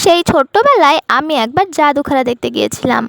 সেই ছোট্টবেলায় আমি একবার জাদু খেলা দেখতে গিয়েছিলাম।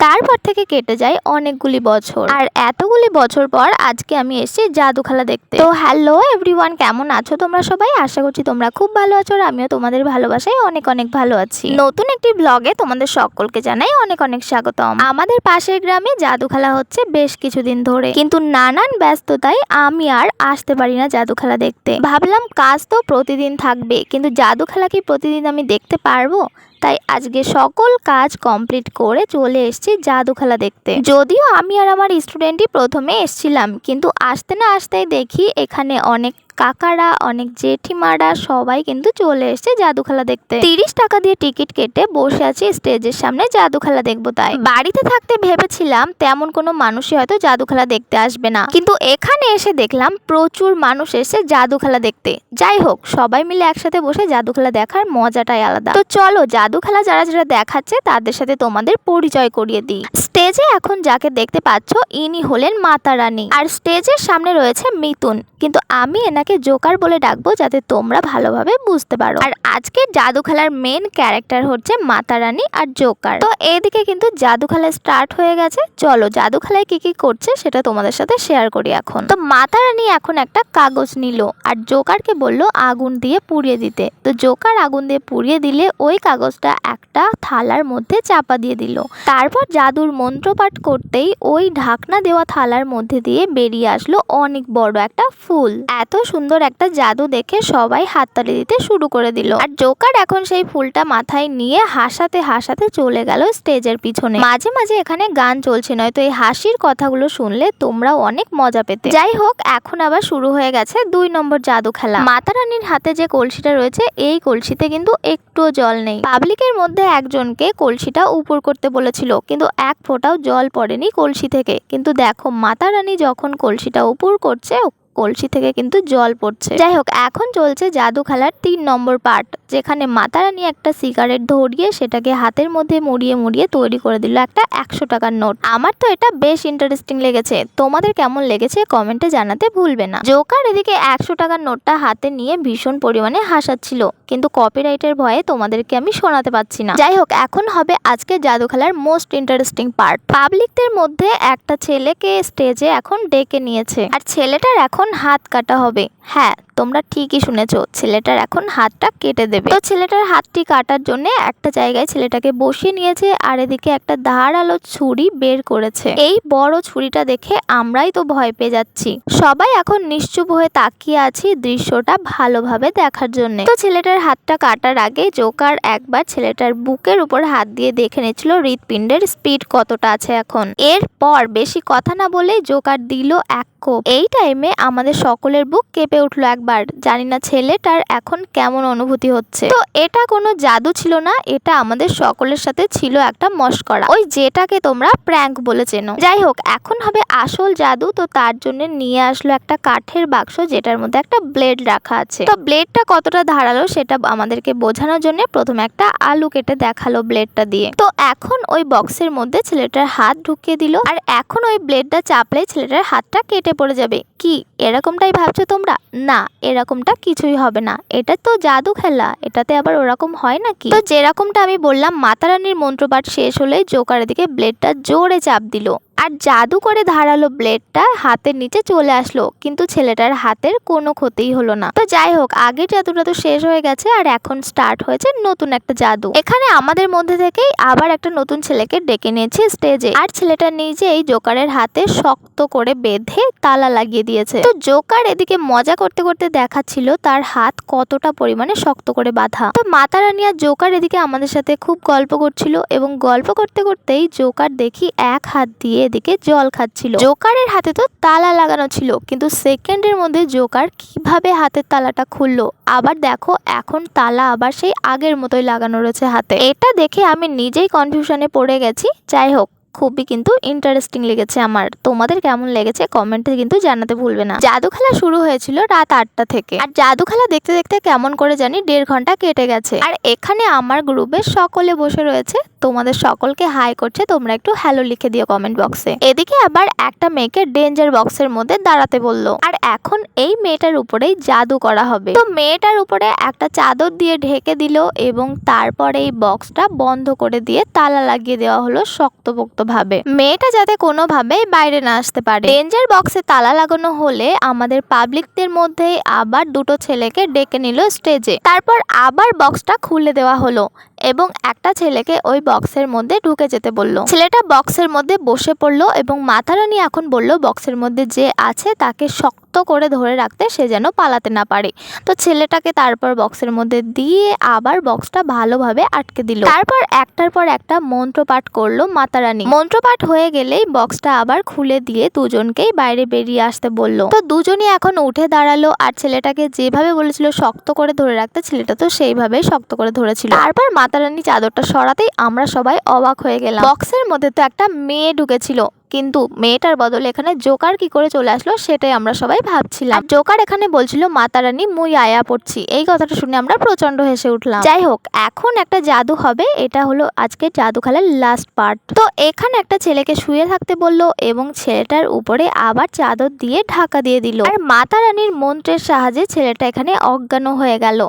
তারপর থেকে কেটে যায় অনেকগুলি বছর, আর এতগুলি বছর পর আজকে আমি এসেছি জাদু খেলা দেখতে। তো হ্যালো এভরিওয়ান, কেমন আছো তোমরা সবাই? আশা করছি তোমরা খুব ভালো আছো, আর আমিও তোমাদের ভালোবাসায় অনেক অনেক ভালো আছি। নতুন একটি ব্লগে তোমাদের সকলকে জানাই অনেক অনেক স্বাগতম। আমাদের পাশের গ্রামে জাদু খেলা হচ্ছে বেশ কিছুদিন ধরে, কিন্তু নানান ব্যস্ততায় আমি আর আসতে পারি না জাদু খেলা দেখতে। ভাবলাম কাজ তো প্রতিদিন থাকবে, কিন্তু জাদু খেলা কি প্রতিদিন আমি দেখতে পারবো? তাই আজকে সকল কাজ কমপ্লিট করে চলে এসেছি জাদু খেলা দেখতে। যদিও আমি আর আমার স্টুডেন্টই প্রথমে এসেছিলাম, কিন্তু আসতে না আসতেই দেখি এখানে অনেক কাকারা, অনেক জেঠিমারা সবাই কিন্তু চলে এসেছে জাদু খেলা দেখতে। 30 টাকা দিয়ে টিকিট কেটে বসে আছি স্টেজের সামনে জাদু খেলা দেখবো। তাই বাড়িতে থাকতে ভেবেছিলাম তেমন কোনো মানুষই হয়তো জাদু খেলা দেখতে আসবে না, কিন্তু এখানে এসে দেখলাম প্রচুর মানুষ এসে জাদু খেলা দেখতে। যাই হোক, সবাই মিলে একসাথে বসে জাদু খেলা দেখার মজাটাই আলাদা। তো চলো জাদু খেলা যারা যারা দেখাচ্ছে তাদের সাথে তোমাদের পরিচয় করিয়ে দিই। স্টেজে এখন যাকে দেখতে পাচ্ছ ইনি হলেন মাতা রানী, আর স্টেজের সামনে রয়েছে মিতুন, কিন্তু আমি এনাকে জোকার বলে ডাকবো যাতে তোমরা ভালোভাবে বুঝতে পারো। আর আজকে জাদু খেলার মেন ক্যারেক্টার হচ্ছে মাতা রানী আর জোকার। তো এদিকে কিন্তু জাদু খেলা স্টার্ট হয়ে গেছে। চলো জাদু খেলায় কি কি করছে সেটা তোমাদের সাথে শেয়ার করি এখন। তো মাতা রানী এখন একটা কাগজ নিল আর জোকারকে বলল আগুন দিয়ে পুড়িয়ে দিতে। তো জোকার আগুন দিয়ে পুড়িয়ে দিলে ওই কাগজটা একটা থালার মধ্যে চাপা দিয়ে দিল। তারপর জাদুর মন্ত্রপাঠ করতেই ওই ঢাকনা দেওয়া থালার মধ্যে দিয়ে বেরিয়ে আসলো অনেক বড় একটা ফুল। এত সুন্দর একটা জাদু দেখে সবাই হাততালি দিতে শুরু করে দিল, আর জোকার এখন সেই ফুলটা মাথায় নিয়ে হাসাতে হাসাতে চলে গেল স্টেজের পিছনে। মাঝে মাঝে এখানে গান চলছে, নয়তো এই হাসির কথাগুলো শুনলে তোমরাও অনেক মজা পেতে। যাই হোক, এখন আবার শুরু হয়ে গেছে 2 নম্বর জাদু খেলা। মাতা রানীর হাতে যে কলসিটা রয়েছে এই কলসিতে কিন্তু একটুও জল নেই। পাবলিকের মধ্যে একজনকে কলসিটা উপর করতে বলেছিল, কিন্তু এক ফোঁটাও জল পড়েনি কলসি থেকে। কিন্তু দেখো মাতা রানী যখন কলসিটা উপর করছে কলসি থেকে কিন্তু জল পড়ছে। যাই হোক, এখন চলছে জাদু খেলার 3 নম্বর পার্ট, যেখানে মাতা রানী একটা সিগারেট ধরিয়ে সেটাকে হাতের মধ্যে মুড়িয়ে মুড়িয়ে তৈরি করে দিল একটা 100 টাকার নোট। আমার তো এটা বেশ ইন্টারেস্টিং লেগেছে, তোমাদের কেমন লেগেছে কমেন্টে জানাতে ভুলবে না। জোকার এদিকে 100 টাকার নোটটা হাতে নিয়ে ভীষণ পরিমাণে হাসাচ্ছিল, কিন্তু কপিরাইটের ভয়ে তোমাদেরকে আমি শোনাতে পাচ্ছি না। যাই হোক, এখন হবে আজকে জাদু খেলার মোস্ট ইন্টারেস্টিং পার্ট। পাবলিকদের মধ্যে একটা ছেলেকে স্টেজে এখন ডেকে নিয়েছে, আর ছেলেটার এখন হাত কাটা হবে। হ্যাঁ, তোমরা ঠিকই শুনেছো, ছেলেটার এখন হাতটা কেটে দেবে। তো ছেলেটার হাতটি কাটার জন্য একটা জায়গায় ছেলেটাকে বসিয়ে নিয়েছে, আর এদিকে একটা ধারালো ছুরি বের করেছে। এই বড় ছুরিটা দেখে আমরাই তো ভয় পেয়ে যাচ্ছি। সবাই এখন নিশ্চুপ হয়ে তাকিয়ে আছি দৃশ্যটা ভালোভাবে দেখার জন্য। তো ছেলেটার হাতটা কাটার আগে জোকার একবার ছেলেটার বুকের উপর হাত দিয়ে দেখে নিচ্ছিল হৃৎপিণ্ডের স্পিড কতটা আছে এখন। এরপর বেশি কথা না বলে জোকার দিল এক কোপ। এই টাইমে আমাদের সকলের বুক কেঁপে উঠলো একবার। জানি না ছেলেটার এখন কেমন অনুভূতি হচ্ছে। তো এটা কোনো জাদু ছিল না, এটা আমাদের সকলের সাথে ছিল একটা মশকরা, ওই যেটাকে তোমরা প্র্যাঙ্ক বলে চেনো। যাই হোক, এখন হবে আসল জাদু। তো তার জন্য নিয়ে আসলো একটা কাঠের বাক্স, যেটার মধ্যে একটা ব্লেড রাখা আছে। তো ব্লেডটা কতটা ধারালো সেটা আমাদেরকে বোঝানোর জন্য প্রথমে একটা আলু কেটে দেখালো ব্লেডটা দিয়ে। তো এখন ওই বক্সের মধ্যে ছেলেটার হাত ঢুকিয়ে দিল, আর এখন ওই ব্লেডটা চাপলে ছেলেটার হাতটা কেটে পড়ে যাবে। কি এরকমটাই ভাবছো তোমরা? না, এরকমটা কিছুই হবে না, এটা তো জাদু খেলা, এটাতে আবার ওরকম হয় নাকি? তো যেরকমটা আমি বললাম, মাতা রানীর মন্ত্রপাঠ শেষ হলে জোকারের দিকে ব্লেডটা জোরে চাপ দিল, আর জাদু করে ধারালো ব্লেডটা হাতের নিচে চলে আসলো, কিন্তু ছেলেটার হাতের কোনো ক্ষতিই হলো না। তো যাই হোক, আগের জাদুটা তো শেষ হয়ে গেছে, আর এখন স্টার্ট হয়েছে নতুন একটা জাদু। এখানে আমাদের মধ্যে থেকেই আবার একটা নতুন ছেলেকে ডেকে নিয়েছে স্টেজে, আর ছেলেটা নিজেই জোকারের হাতে শক্ত করে বেঁধে তালা লাগিয়ে দিয়েছে। তো জোকার এদিকে মজা করতে করতে দেখাচ্ছিল তার হাত কতটা পরিমাণে শক্ত করে বাঁধা। তো মাতা রানী আর জোকার এদিকে আমাদের সাথে খুব গল্প করছিল, এবং গল্প করতে করতেই জোকার দেখি এক হাত দিয়ে এদিকে জল খাচ্ছিল। জোকারের হাতে তো তালা লাগানো ছিল, কিন্তু সেকেন্ডের মধ্যে জোকার কিভাবে হাতের তালাটা খুললো। আবার দেখো, এখন তালা আবার সেই আগের মতোই লাগানো রয়েছে হাতে। এটা দেখে আমি নিজেই কনফিউশনে পড়ে গেছি। যাই হোক, খুবই কিন্তু ইন্টারেস্টিং লেগেছে আমার। তোমাদের কেমন লেগেছে কমেন্টে কিন্তু জানাতে ভুলবে না। জাদু খেলা শুরু হয়েছিল রাত 8টা থেকে, আর জাদু খেলা দেখতে দেখতে কেমন করে জানি 1.5 ঘন্টা কেটে গেছে। আর এখানে আমার গ্রুপে সকলে বসে রয়েছে, তোমাদের সকলকে হাই করছে, তোমরা একটু হ্যালো লিখে দিও কমেন্ট বক্সে। এদিকে আবার একটা মেয়েকে ডেঞ্জার বক্সের মধ্যে দাঁড়াতে বললো, আর এখন এই মেয়েটার উপরেই জাদু করা হবে। তো মেয়েটার উপরে একটা চাদর দিয়ে ঢেকে দিল এবং তারপরে এই বক্সটা বন্ধ করে দিয়ে তালা লাগিয়ে দেওয়া হলো শক্তপোক্ত ভাবে, মেয়েটা যাতে কোনোভাবেই বাইরে না আসতে পারে। ডেঞ্জার বক্সে তালা লাগানো হলে আমাদের পাবলিকদের মধ্যে আবার দুটো ছেলেকে ডেকে নিল স্টেজে, তারপর আবার বক্সটা খুলে দেওয়া হলো এবং একটা ছেলেকে ওই বক্সের মধ্যে ঢুকে যেতে বলল। ছেলেটা বক্সের মধ্যে বসে পড়লো এবং মাথারানী এখন বলল বক্সের মধ্যে যে আছে তাকে শক্ত করে ধরে রাখতে, সে যেন পালাতে না পারে। তো ছেলেটাকে তারপর বক্সের মধ্যে দিয়ে আবার বক্সটা ভালোভাবে আটকে দিল। তারপর একটার পর একটা মন্ত্রপাঠ করলো মাতারানী। মন্ত্রপাঠ হয়ে গেলেই বক্সটা আবার খুলে দিয়ে দুজনকেই বাইরে বেরিয়ে আসতে বলল। তো দুজনই এখন উঠে দাঁড়ালো, আর ছেলেটাকে যেভাবে বলেছিল শক্ত করে ধরে রাখতে, ছেলেটা তো সেইভাবেই শক্ত করে ধরেছিল। তারপর মাতারানী চাদরটা সরাতেই আমরা সবাই অবাক হয়ে গেলাম। বক্সের মধ্যে তো একটা মেয়ে ঢুকেছিল, কিন্তু মেয়েটার বদলে এখানে জোকার কি করে চলে আসলো সেটাই আমরা সবাই ভাবছিলাম। জোকার এখানে বলছিল মাতারানী মুই আয়া পড়ছি, এই কথাটা শুনে আমরা প্রচন্ড হেসে উঠলাম। যাই হোক, এখন একটা জাদু হবে, এটা হলো আজকে জাদু খেলার লাস্ট পার্ট। তো এখানে একটা ছেলেকে শুয়ে থাকতে বললো এবং ছেলেটার উপরে আবার চাদর দিয়ে ঢাকা দিয়ে দিল, আর মাতারানীর মন্ত্রের সাহায্যে ছেলেটা এখানে অজ্ঞান হয়ে গেল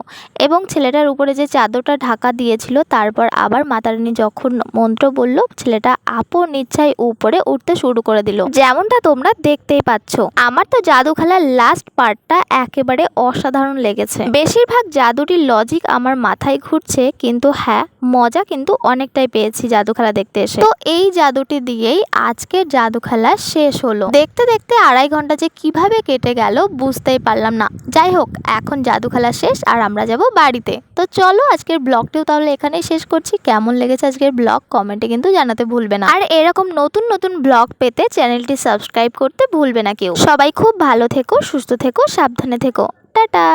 এবং ছেলেটার উপরে যে চাদরটা ঢাকা দিয়েছিল তারপর আবার মাতারানী যখন মন্ত্র বলল, ছেলেটা আপন ইচ্ছায় উপরে উঠতে শুরু করে দিল, যেমনটা তোমরা দেখতেই পাচ্ছ। আমার তো জাদু খেলার লাস্ট পার্টটা একেবারে অসাধারণ লেগেছে। বেশিরভাগ জাদুটির লজিক আমার মাথায় ঘুরছে, কিন্তু হ্যাঁ, মজা কিন্তু অনেকটাই পেয়েছি জাদু খেলা দেখতে এসে। তো এই জাদুটি দিয়েই আজকের জাদু খেলা শেষ হলো। দেখতে দেখতে 2.5 ঘন্টা যে কিভাবে কেটে গেল বুঝতেই পারলাম না। যাই হোক, এখন জাদু খেলা শেষ আর আমরা যাব বাড়িতে। তো চলো আজকের ব্লগটিও তাহলে এখানেই শেষ করছি। কেমন লেগেছে আজকের ব্লগ কমেন্টে কিন্তু জানাতে ভুলবে না, আর এরকম নতুন নতুন ব্লগ পেতে চ্যানেলটি সাবস্ক্রাইব করতে ভুলবে না কেউ। সবাই খুব ভালো থেকো, সুস্থ থেকো, সাবধানে থেকো। টাটা।